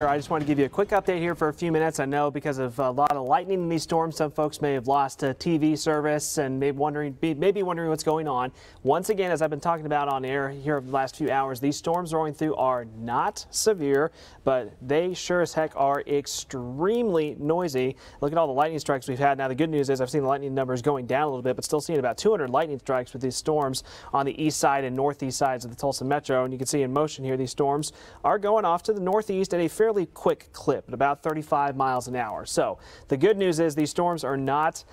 I just want to give you a quick update here for a few minutes. I know because of a lot of lightning in these storms, some folks may have lost TV service and maybe wondering what's going on. Once again, as I've been talking about on air here over the last few hours, these storms rolling through are not severe, but they sure as heck are extremely noisy. Look at all the lightning strikes we've had. Now, the good news is I've seen the lightning numbers going down a little bit, but still seeing about 200 lightning strikes with these storms on the east side and northeast sides of the Tulsa Metro. And you can see in motion here, these storms are going off to the northeast at a fairly quick clip at about 35 miles an hour. So the good news is these storms are not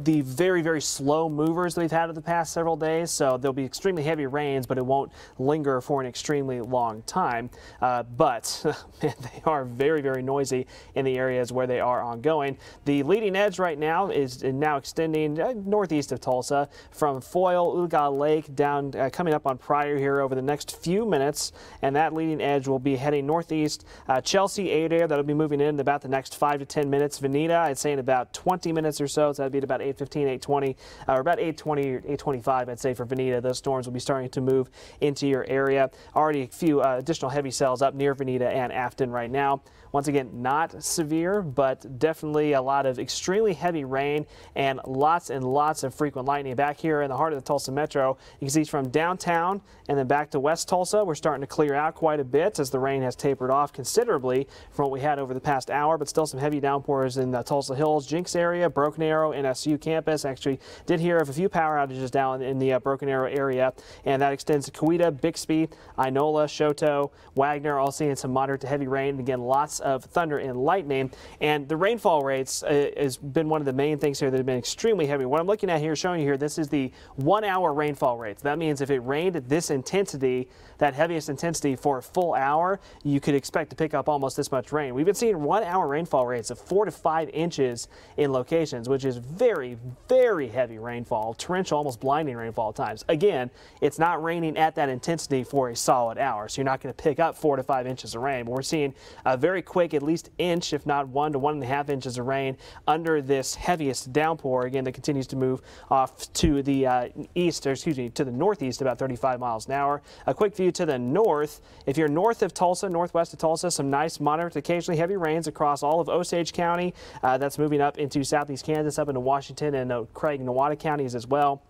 the very, very slow movers that we've had over the past several days. So there'll be extremely heavy rains, but it won't linger for an extremely long time. But man, they are very, very noisy in the areas where they are ongoing. The leading edge right now is now extending northeast of Tulsa from Foyle, Uga Lake down coming up on Pryor here over the next few minutes. And that leading edge will be heading northeast. Chelsea area that'll be moving in about the next 5 to 10 minutes. Veneta, I'd say in about 20 minutes or so. So that'd be at about 8:15, 8:20, or about 8:20 or 8:25, I'd say, for Veneta. Those storms will be starting to move into your area. Already a few additional heavy cells up near Veneta and Afton right now. Once again, not severe, but definitely a lot of extremely heavy rain and lots of frequent lightning. Back here in the heart of the Tulsa Metro, you can see from downtown and then back to West Tulsa, we're starting to clear out quite a bit as the rain has tapered off considerably from what we had over the past hour, but still some heavy downpours in the Tulsa Hills, Jinx area, Broken Arrow, NSU campus. Actually did hear of a few power outages down in the Broken Arrow area, and that extends to Coweta, Bixby, Inola, Shoto, Wagner, all seeing some moderate to heavy rain. And again, lots of thunder and lightning. And the rainfall rates has been one of the main things here that have been extremely heavy. What I'm looking at here, showing you here, this is the 1 hour rainfall rates. That means if it rained at this intensity, that heaviest intensity for a full hour, you could expect to pick up almost this much rain. We've been seeing 1 hour rainfall rates of 4 to 5 inches in locations, which is very, very heavy rainfall, torrential, almost blinding rainfall at times. Again, it's not raining at that intensity for a solid hour, so you're not going to pick up 4 to 5 inches of rain. But we're seeing a very quick, at least inch, if not 1 to 1.5 inches of rain under this heaviest downpour, again, that continues to move off to the east, or excuse me, to the northeast about 35 miles an hour. A quick view to the north. If you're north of Tulsa, northwest of Tulsa, some nice moderate to occasionally heavy rains across all of Osage County. That's moving up into southeast Kansas, up into Washington and Craig and Nowata counties as well.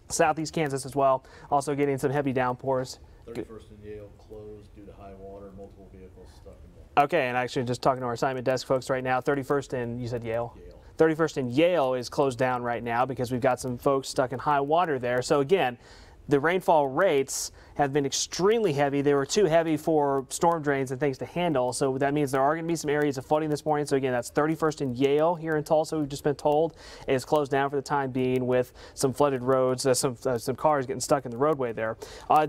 Southeast Kansas as well, also getting some heavy downpours. 31st and Yale closed due to high water, multiple vehicles stuck in water. Okay, and actually just talking to our assignment desk folks right now, 31st and, you said Yale? 31st and Yale is closed down right now because we've got some folks stuck in high water there. So again, the rainfall rates have been extremely heavy. They were too heavy for storm drains and things to handle. So that means there are going to be some areas of flooding this morning. So again, that's 31st and Yale here in Tulsa. We've just been told is closed down for the time being with some flooded roads, some cars getting stuck in the roadway there.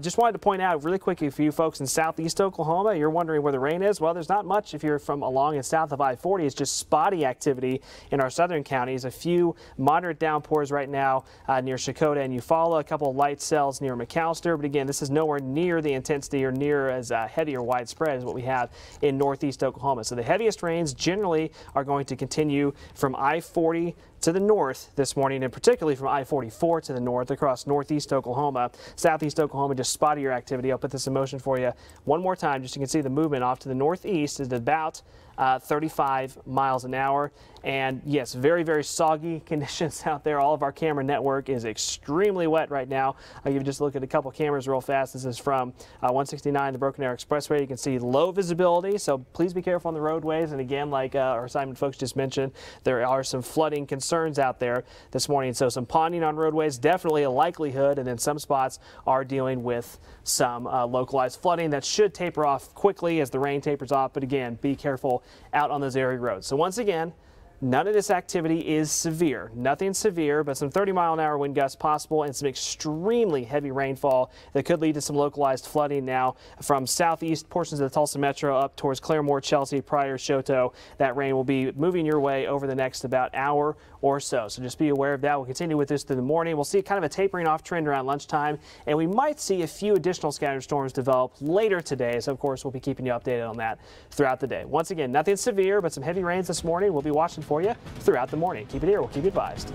Just wanted to point out really quickly for you folks in southeast Oklahoma, you're wondering where the rain is. Well, there's not much if you're from along and south of I-40. It's just spotty activity in our southern counties. A few moderate downpours right now near Shakota and Eufaula, a couple of light cells near McAllister. But again, this is nowhere near the intensity or near as heavy or widespread as what we have in northeast Oklahoma. So the heaviest rains generally are going to continue from I-40 to the north this morning, and particularly from I-44 to the north across northeast Oklahoma. Southeast Oklahoma, just spottier activity. I'll put this in motion for you one more time just so you can see the movement off to the northeast is about 35 miles an hour. And yes, very, very soggy conditions out there. All of our camera network is extremely wet right now. I'll give you just a look at a couple cameras real fast. This is from 169, the Broken Arrow Expressway. You can see low visibility, so please be careful on the roadways. And again, like our assignment folks just mentioned, there are some flooding concerns out there this morning. So some ponding on roadways, definitely a likelihood. And then some spots are dealing with some localized flooding that should taper off quickly as the rain tapers off. But again, be careful out on those area roads. So once again, none of this activity is severe. Nothing severe, but some 30-mile-an-hour wind gusts possible and some extremely heavy rainfall that could lead to some localized flooding now from southeast portions of the Tulsa Metro up towards Claremore, Chelsea, Pryor, Shoto. That rain will be moving your way over the next about hour or so. So just be aware of that. We'll continue with this through the morning. We'll see kind of a tapering off trend around lunchtime, and we might see a few additional scattered storms develop later today. So, of course, we'll be keeping you updated on that throughout the day. Once again, nothing severe, but some heavy rains this morning. We'll be watching for you throughout the morning. Keep it here. We'll keep you advised.